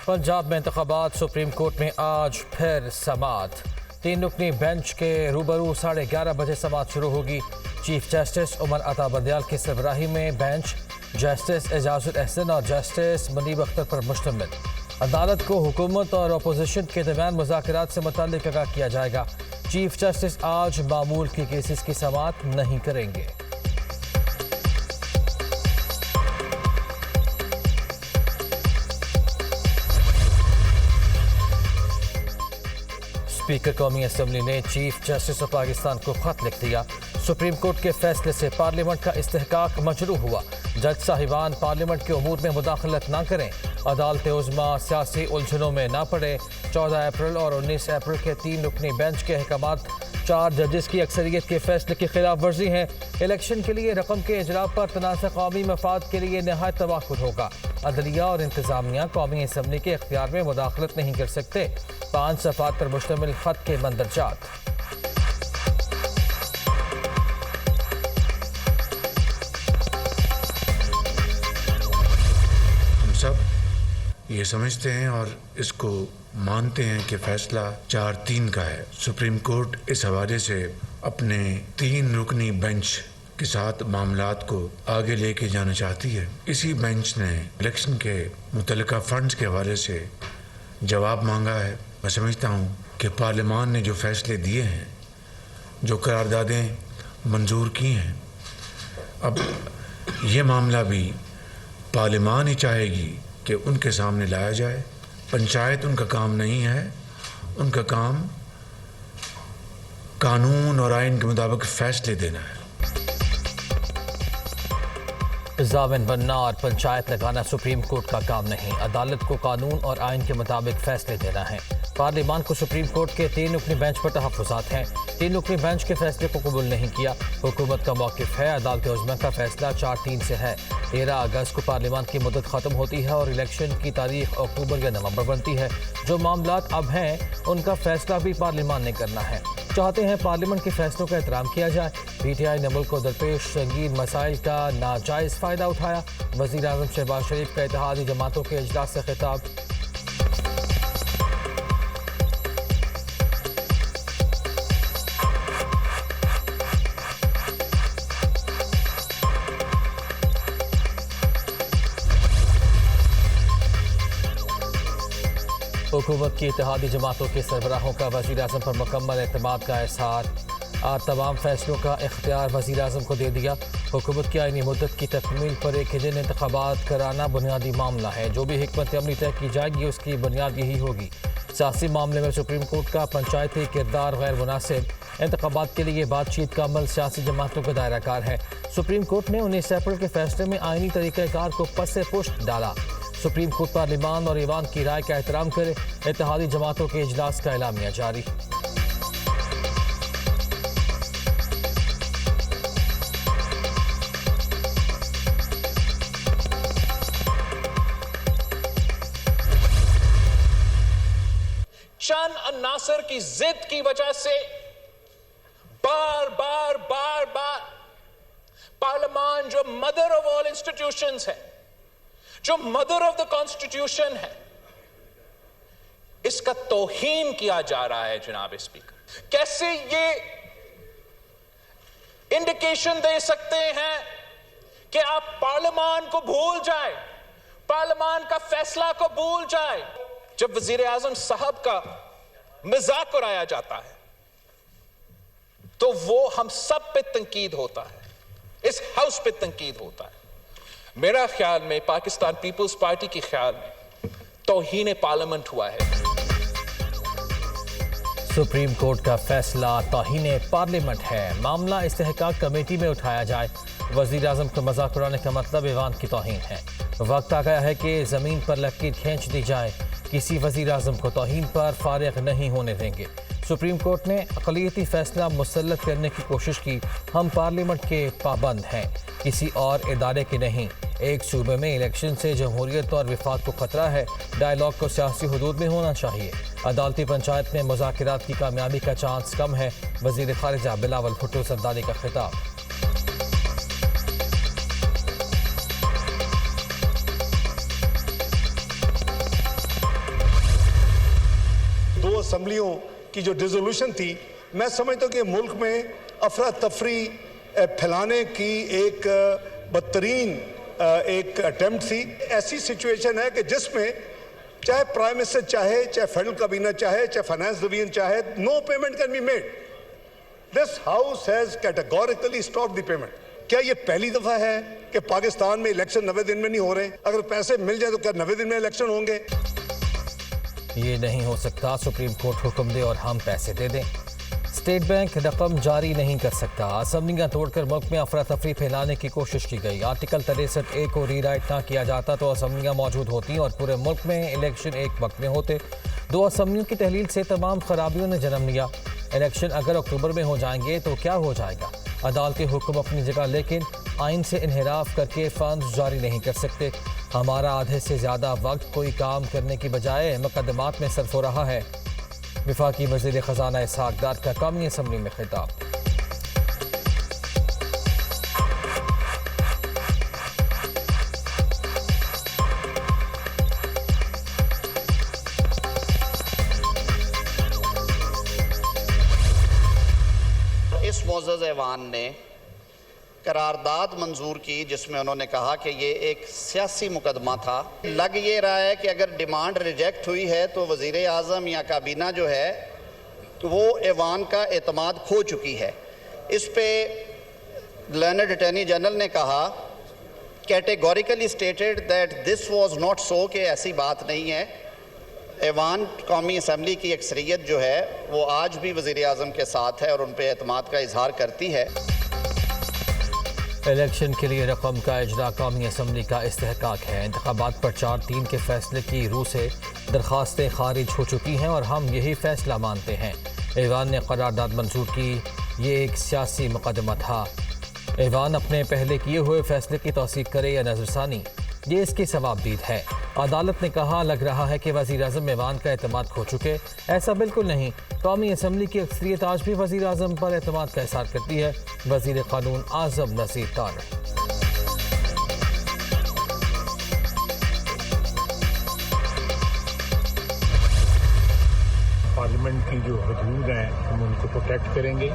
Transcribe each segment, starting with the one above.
पंजाब में इंतखाबात, supreme court में आज फिर समाअत। 3 रुकनी बेंच के रूबरू 11:30 बजे समाअत शुरू होगी। चीफ जस्टिस उमर अता बंदयाल की सरबराही में बेंच जस्टिस एजाजुल एहसन और जस्टिस मुनीब अख्तर पर मुश्तमिल। अदालत को हुकूमत और अपोजिशन के दरमियान मुज़ाकरात से मुताल्लिक़ आगाह किया जाएगा। चीफ जस्टिस आज मामूल के केसेस की समाअत नहीं करेंगे। स्पीकर कौमी असम्बली ने चीफ जस्टिस ऑफ पाकिस्तान को खत लिख दिया। सुप्रीम कोर्ट के फैसले से पार्लियामेंट का इस्तेहकाक मजरू हुआ। जज साहिबान पार्लियामेंट के उमूर में मुदाखलत न करें, अदालत उज़्मा सियासी उलझनों में न पड़े। 14 अप्रैल और 19 अप्रैल के 3 रुकनी बेंच के अहकामात 4 जजेस की अक्सरियत के फैसले की खिलाफ वर्जी हैं। इलेक्शन के लिए रकम के इजरा पर तनाज़ा कौमी मफाद के लिए नहायत तवाक्कुल होगा। अदलिया और इंतजामिया कौमी असम्बली के इख्तियार में मुदाखलत नहीं कर सकते। 5 सफ़ात पर मुश्तमिल खत के मंदरजात। हम सब ये समझते हैं और इसको मानते हैं कि फैसला 4-3 का है। सुप्रीम कोर्ट इस हवाले से अपने 3 रुकनी बेंच के साथ मामलात को आगे लेके जाना चाहती है। इसी बेंच ने इलेक्शन के मुतल्लिका फंड्स के हवाले से जवाब मांगा है। मैं समझता हूँ कि पार्लियामान ने जो फैसले दिए हैं, जो करारदादें मंजूर की हैं, अब ये मामला भी पार्लियामान ही चाहेगी कि उनके सामने लाया जाए। पंचायत उनका काम नहीं है, उनका काम कानून और आइन के मुताबिक फैसले देना है। जामिन बनना और पंचायत लगाना सुप्रीम कोर्ट का काम नहीं, अदालत को कानून और आइन के मुताबिक फैसले देना है। पार्लियामान को सुप्रीम कोर्ट के 3 रुकनी बेंच पर तहफ़्फ़ुज़ात हैं। 3 रुकनी बेंच के फैसले को कबूल नहीं किया। हुकूमत का मौक़िफ़ है, अदालत उज़्मा का फैसला 4-3 से है। 13 अगस्त को पार्लियामान की मुद्दत ख़त्म होती है और इलेक्शन की तारीख अक्टूबर या नवंबर बनती है। जो मामलात अब हैं उनका फैसला भी पार्लियामान ने करना है। चाहते हैं पार्लियामेंट के फैसलों का एहतराम किया जाए। PTI ने मुल्क को दरपेश संगीन मसाइल का नाजायज़ फ़ायदा उठाया। वज़ीर आज़म शहबाज शरीफ का इत्तेहादी जमातों के इजलास से खिताब। हुकूमत की इत्तेहादी जमातों के सरबराहों का वज़ीर आज़म पर मुकम्मल एतमाद का इज़हार। तमाम फैसलों का इख्तियार वज़ीर आज़म को दे दिया। हुकूमत की आइनी मुद्दत की तकमील पर एक दिन इंतखाबात कराना बुनियादी मामला है। जो भी हिकमत अमली तय की जाएगी उसकी बुनियाद यही होगी। सियासी मामले में सुप्रीम कोर्ट का पंचायती किरदार गैर मुनासिब। इंतखाबात के लिए बातचीत का अमल सियासी जमातों का दायरा कार है। सुप्रीम कोर्ट ने 19 अप्रैल के फैसले में आइनी तरीक़ाकार को पस से पुश्त डाला। सुप्रीम कोर्ट पार्लियामान और ईवान की राय का एहतराम करे। इत्तेहादी जमातों के इजलास का एलामिया जारी। चंद अन्नासर की जिद की वजह से बार बार पार्लियामान जो मदर ऑफ ऑल इंस्टीट्यूशंस है, जो मदर ऑफ द कॉन्स्टिट्यूशन है, इसका तौहीन किया जा रहा है। जनाब स्पीकर, कैसे ये इंडिकेशन दे सकते हैं कि आप पार्लियामान को भूल जाए, पार्लियामान का फैसला को भूल जाए। जब वजीर आजम साहब का मजाक उड़ाया जाता है तो वो हम सब पे तंकीद होता है, इस हाउस पे तंकीद होता है। मेरा ख्याल में, पाकिस्तान पीपल्स पार्टी के ख्याल में तौहीन पार्लियामेंट हुआ है। सुप्रीम कोर्ट का फैसला तौहीन पार्लियामेंट है। मामला इस्तेहकाक कमेटी में उठाया जाए। वज़ीर आज़म को मजाक उड़ाने का मतलब ईवान की तौहीन है। वक्त आ गया है कि ज़मीन पर लकीर खींच दी जाए। किसी वज़ीर आज़म को तौहीन पर फारिग नहीं होने देंगे। सुप्रीम कोर्ट ने अक़लियती फैसला मुसल्लत करने की कोशिश की। हम पार्लियामेंट के पाबंद हैं, किसी और इदारे के नहीं। एक सूबे में इलेक्शन से जमहूरियत और विफाक को खतरा है। डायलॉग को सियासी हदूद में होना चाहिए। अदालती पंचायत में मुज़ाकरात की कामयाबी का चांस कम है। वज़ीर ख़ारिजा बिलावल भुट्टो सरदारी का खिताब। असम्बलियों की जो डिसोल्यूशन थी, मैं समझता हूँ कि मुल्क में अफरा तफरी फैलाने की एक बदतरीन एक अटेम्प्ट थी। ऐसी सिचुएशन है कि जिसमें चाहे प्राइम मिनिस्टर चाहे फेडरल कैबिनेट चाहे फाइनेंस डिवीजन चाहे, no payment can be made. This house has categorically stop the payment. क्या ये पहली दफा है कि पाकिस्तान में इलेक्शन 90 दिन में नहीं हो रहे? अगर पैसे मिल जाए तो क्या 90 दिन में इलेक्शन होंगे? ये नहीं हो सकता। सुप्रीम कोर्ट हुक्म दे और हम पैसे दे दें। स्टेट बैंक रकम जारी नहीं कर सकता। असम्बलियां तोड़कर मुल्क में अफरा तफरी फैलाने की कोशिश की गई। आर्टिकल 63A को रीराइट ना किया जाता तो असम्बलियां मौजूद होती और पूरे मुल्क में इलेक्शन एक वक्त में होते। 2 असम्बलियों की तहलील से तमाम खराबियों ने जन्म लिया। इलेक्शन अगर अक्टूबर में हो जाएंगे तो क्या हो जाएगा? अदालती हुक्म अपनी जगह, लेकिन आइन से इन्हिराफ करके फंड जारी नहीं कर सकते। हमारा आधे से ज़्यादा वक्त कोई काम करने की बजाय मुकदमात में सर्फ हो रहा है। वफाकी वज़ीर ख़जाना इसहाक डार का कौमी असम्बली में खिताब। इस मोअज़्ज़ज़ ऐवान ने करारदाद मंजूर की जिसमें उन्होंने कहा कि ये एक सियासी मुकदमा था। लग ये रहा है कि अगर डिमांड रिजेक्ट हुई है तो वज़ीर आज़म या काबीना जो है तो वो ऐवान का एतमाद खो चुकी है। इस पे लर्नड अटॉर्नी जनरल ने कहा, categorically stated that this was not so, कि ऐसी बात नहीं है। ऐवान कौमी असम्बली की अक्सरियत जो है वो आज भी वज़ीर आज़म के साथ है और उन पर एतमाद का इजहार करती है। इलेक्शन के लिए रकम का इजरा कौमी असम्बली का इस्तेहकाक है। इंतखाबात पर 4-3 के फैसले की रूह से दरख्वास्तें खारिज हो चुकी हैं और हम यही फैसला मानते हैं। ऐवान ने करारदाद मंजूर की। ये एक सियासी मुकदमा था। ऐवान अपने पहले किए हुए फैसले की तौसीक करे या नजरसानी, ये इसकी सवाबदीद है। अदालत ने कहा, लग रहा है कि वज़ीर आज़म ऐवान का एतमाद खो चुके। ऐसा बिल्कुल नहीं। कौमी असम्बली की अक्सरियत आज भी वज़ीर आज़म पर एतमाद का इज़हार करती है। वज़ीर क़ानून आज़म नज़ीर तारिक। पार्लियामेंट की जो हदूद हैं हम उनको प्रोटेक्ट करेंगे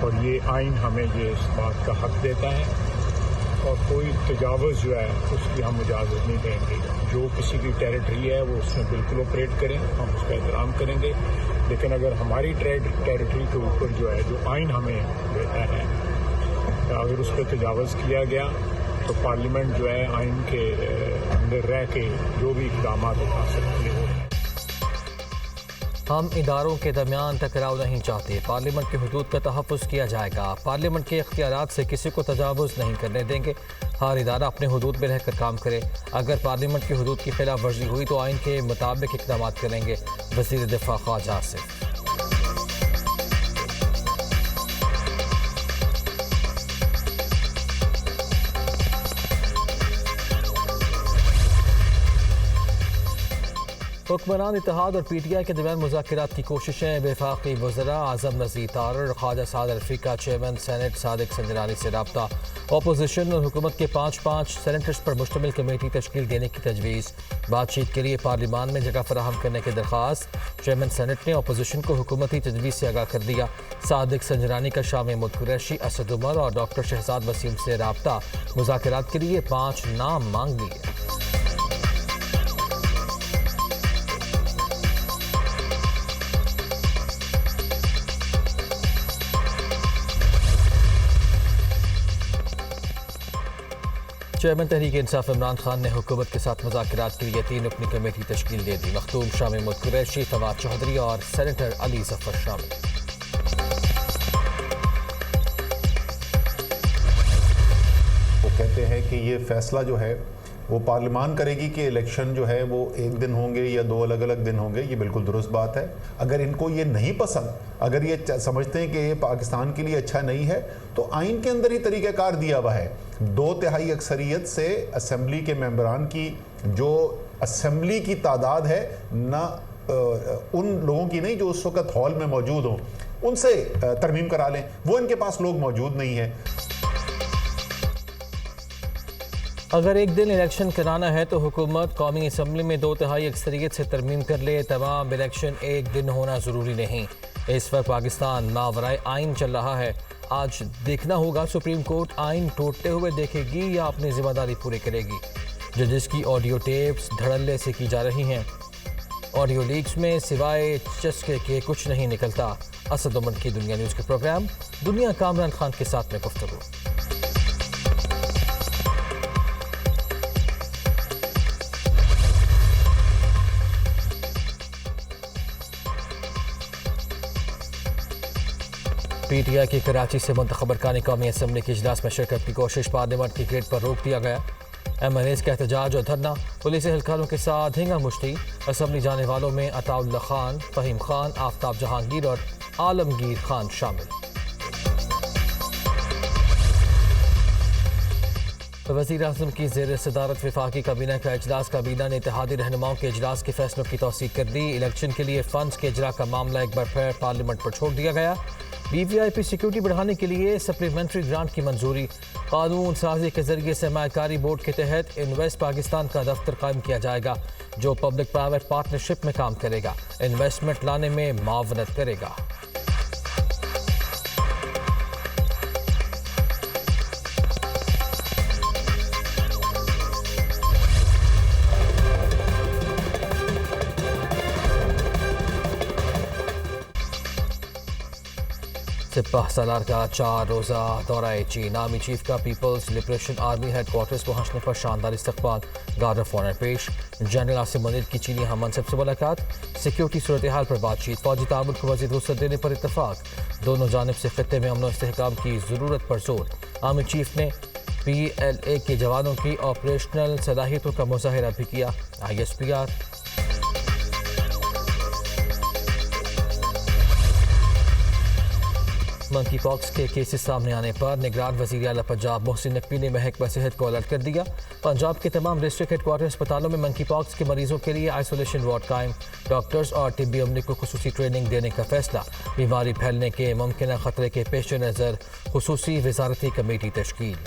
और ये आइन हमें ये इस बात का हक देता है और कोई तजावज़ जो है उसकी हम इजाज़त नहीं देंगे। जो किसी की टेरिटरी है वो उसमें बिल्कुल ऑपरेट करें, हम उसका एहतराम करेंगे। लेकिन अगर हमारी टेरिटरी के ऊपर जो है जो आइन हमें देता है, अगर उस पर तजावज़ किया गया तो पार्लियामेंट जो है आइन के अंदर रह के जो भी इक़दाम उठा सकती है। हम इदारों के दरमियान टकराव नहीं चाहते। पार्लियामेंट की हदूद का तहफ़्फ़ुज़ किया जाएगा। पार्लियामेंट के इख्तियारात से किसी को तजावुज़ नहीं करने देंगे। हर इदारा अपने हदूद में रहकर काम करे। अगर पार्लियामेंट की हदूद की खिलाफ वर्जी हुई तो आइन के मुताबिक इक़दाम करेंगे। वज़ीर दिफ़ा ख्वाजा आसिफ। हुक्मरान इत्तेहाद और PTI के दरमियान मुज़ाकरात की कोशिशें। वफाकी वज़रा आज़म नज़ीर तारिक, ख्वाजा साद रफ़ीका, चेयरमैन सेनेट सादिक संजरानी से रब्ता। अपोजिशन और हुकूमत के 5 सेनेटर्स पर मुश्तमिल कमेटी तश्कील देने की तजवीज़। बातचीत के लिए पार्लियामान में जगह फराहम करने की दरख्वास्त। चेयरमैन सेनेट ने अपोजिशन को हुकूमती तजवीज़ से आगाह कर दिया। सादिक संजरानी का शाम महमूद कुरैशी, असद उमर और डॉक्टर शहजाद वसीम से रब्ता। मुज़ाकरात के लिए 5 नाम मांग लिए। चेयरमैन तहरीक इंसाफ इमरान खान ने हुकूमत के साथ मुज़ाकरात के लिए 3 रुकनी कमेटी तश्कील दे दी। मखदूम शाह महमूद कुरैशी, फवाद चौधरी और सेनेटर अली जफर शामिल। वो कहते हैं कि ये फैसला जो है वो पार्लियामान करेगी कि इलेक्शन जो है वो एक दिन होंगे या 2 अलग अलग दिन होंगे। ये बिल्कुल दुरुस्त बात है। अगर इनको ये नहीं पसंद, अगर ये समझते हैं कि ये पाकिस्तान के लिए अच्छा नहीं है, तो आइन के अंदर ही तरीक़ाकार दिया हुआ है। 2/3 अक्सरियत से असम्बली के मेंबरान की जो असम्बली की तादाद है ना, उन लोगों की नहीं जो उस वक्त हॉल में मौजूद हों, उनसे तरमीम करा लें। वो इनके पास लोग मौजूद नहीं हैं। अगर एक दिन इलेक्शन कराना है तो हुकूमत कौमी असम्बली में 2/3 अक्सरियत से तरमीम कर ले। तमाम इलेक्शन एक दिन होना ज़रूरी नहीं। इस वक्त पाकिस्तान मावराए आइन चल रहा है। आज देखना होगा सुप्रीम कोर्ट आइन टूटते हुए देखेगी या अपनी जिम्मेदारी पूरी करेगी। जजेस की ऑडियो टेप्स धड़ल्ले से की जा रही हैं। ऑडियो लीक्स में सिवाय चस्के के कुछ नहीं निकलता। असद उमर की दुनिया न्यूज़ के प्रोग्राम दुनिया कामरान खान के साथ में गुफ्तगू। पीटीआई की कराची से मुंतखब अरकान कौमी असम्बली के इजलास में शिरकत की कोशिश, पार्लियामेंट की गेट पर रोक दिया गया। MNAs का एहतजाज और धरना, पुलिस एहलकारों के साथ हिंगा मुश्ती। असम्बली जाने वालों में अताउल्लाह खान, फहीम खान, आफ्ताब जहांगीर और आलमगीर खान शामिल। वज़ीर आज़म की ज़ेर सदारत वफाकी काबीना का इजलास, काबीना ने इत्तेहादी रहनुमाओं के इजलास के फैसलों की तौसीक कर दी। इलेक्शन के लिए फंड्स के इजरा का मामला एक बार फिर पार्लियामेंट पर छोड़ दिया गया। BVIP सिक्योरिटी बढ़ाने के लिए सप्लीमेंट्री ग्रांट की मंजूरी। कानून साजी के जरिए सरमायाकारी बोर्ड के तहत इन्वेस्ट पाकिस्तान का दफ्तर कायम किया जाएगा, जो पब्लिक प्राइवेट पार्टनरशिप में काम करेगा, इन्वेस्टमेंट लाने में मावनत करेगा। सिपह सालार का 4 रोज़ा दौरा चीन, आर्मी चीफ का पीपल्स लिबरेशन आर्मी हेडक्वार्टर्स पहुंचने पर शानदार इस्तकबाल, गार्ड ऑफ ऑनर पेश। जनरल आसिम मुनीर की चीनी हम मनसब से मुलाकात, सिक्योरिटी सूरत हाल पर बातचीत, फौजी ताउन को मज़ीद वसअत देने पर इतफाक। दोनों जानिब से खत्ते में अमन व इस्तेहकाम की ज़रूरत पर जोर। आर्मी चीफ ने PLA के जवानों की ऑपरेशनल सलाहियतों का मुजाहिरा भी किया। ISPR मंकी पॉक्स के केसेस सामने आने पर निगरान वज़ीर आला पंजाब मोहसिन नकवी ने महकमा सेहत को अलर्ट कर दिया। पंजाब के तमाम डिस्ट्रिक्ट हेडक्वार्टर अस्पतालों में मंकी पॉक्स के मरीजों के लिए आइसोलेशन वार्ड कायम। डॉक्टर्स और तिब्बी अमले को खुसूसी ट्रेनिंग देने का फैसला। बीमारी फैलने के मुमकिन खतरे के पेश नज़र खुसूसी वजारती कमेटी तश्कील।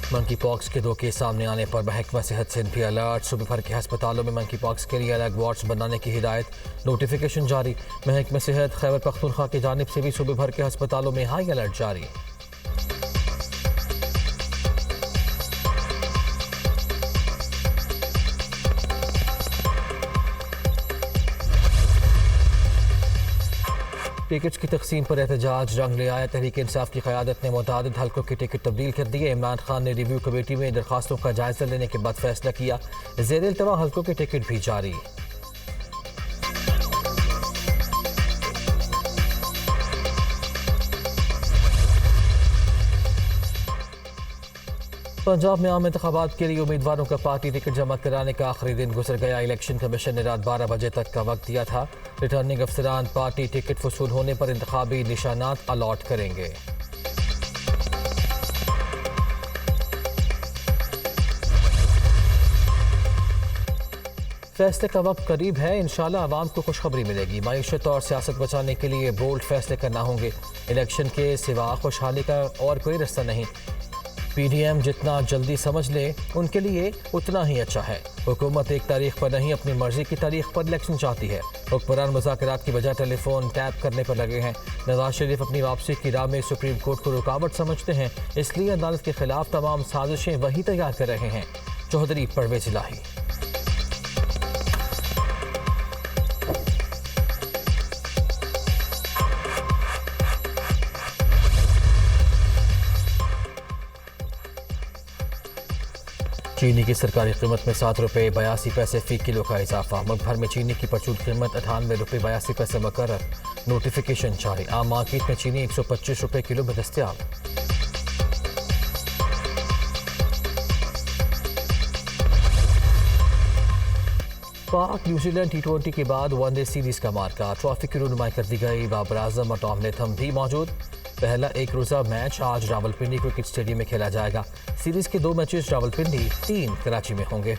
मंकी पॉक्स के 2 केस सामने आने पर महकमा सेहत सिंध भी अलर्ट। सूबे भर के अस्पतालों में मंकी पॉक्स के लिए अलग वार्ड्स बनाने की हिदायत, नोटिफिकेशन जारी। महकमा सेहत खैबर पख्तूनख्वा की जानिब से भी सूबे भर के अस्पतालों में हाई अलर्ट जारी। टिकट्स की तकसीम पर एहतजाज रंग ले आया। तहरीक इंसाफ की क़यादत ने मुतादिद हल्कों के टिकट तब्दील कर दिए। इमरान खान ने रिव्यू कमेटी में दरखास्तों का जायजा लेने के बाद फैसला किया। ज़ेर इल्तवा हल्कों के टिकट भी जारी। पंजाब में आम इंतखाबात के लिए उम्मीदवारों का पार्टी टिकट जमा कराने का आखिरी दिन गुजर गया। इलेक्शन कमीशन ने रात 12 बजे तक का वक्त दिया था। रिटर्निंग अफसरान पार्टी टिकट वसूल होने पर इंतखाबी निशानात अलॉट करेंगे। फैसले का वक्त करीब है। इंशाल्लाह आवाम को खुशखबरी मिलेगी। मईशत और सियासत बचाने के लिए बोल्ड फैसले करना होंगे। इलेक्शन के सिवा खुशहाली का और कोई रास्ता नहीं। PDM जितना जल्दी समझ ले उनके लिए उतना ही अच्छा है। हुकूमत एक तारीख पर नहीं, अपनी मर्जी की तारीख पर इलेक्शन चाहती है। हुक्मरान मुज़ाकरात की बजाय टेलीफोन टैप करने पर लगे हैं। नवाज शरीफ अपनी वापसी की राह में सुप्रीम कोर्ट को रुकावट समझते हैं, इसलिए अदालत के खिलाफ तमाम साजिशें वही तैयार कर रहे हैं। चौधरी परवेज इलाही। चीनी की सरकारी कीमत में 7 रुपये 82 पैसे फी किलो का इजाफा। मुल्क भर में चीनी की परचून कीमत 98 रुपये 82 पैसे मुकर्रर। नोटिफिकेशन जारी। आम मार्केट में चीनी 125 रुपये किलो में दस्तयाब। पाक न्यूजीलैंड T20 के बाद वनडे सीरीज का मार्का। ट्रॉफी की रुनुमाई कर दी गई। बाबर आजम और टॉम लेथम भी मौजूद। पहला एक रोज़ा मैच आज रावलपिंडी क्रिकेट स्टेडियम में खेला जाएगा। सीरीज के 2 मैचेस रावलपिंडी, 3 कराची में होंगे।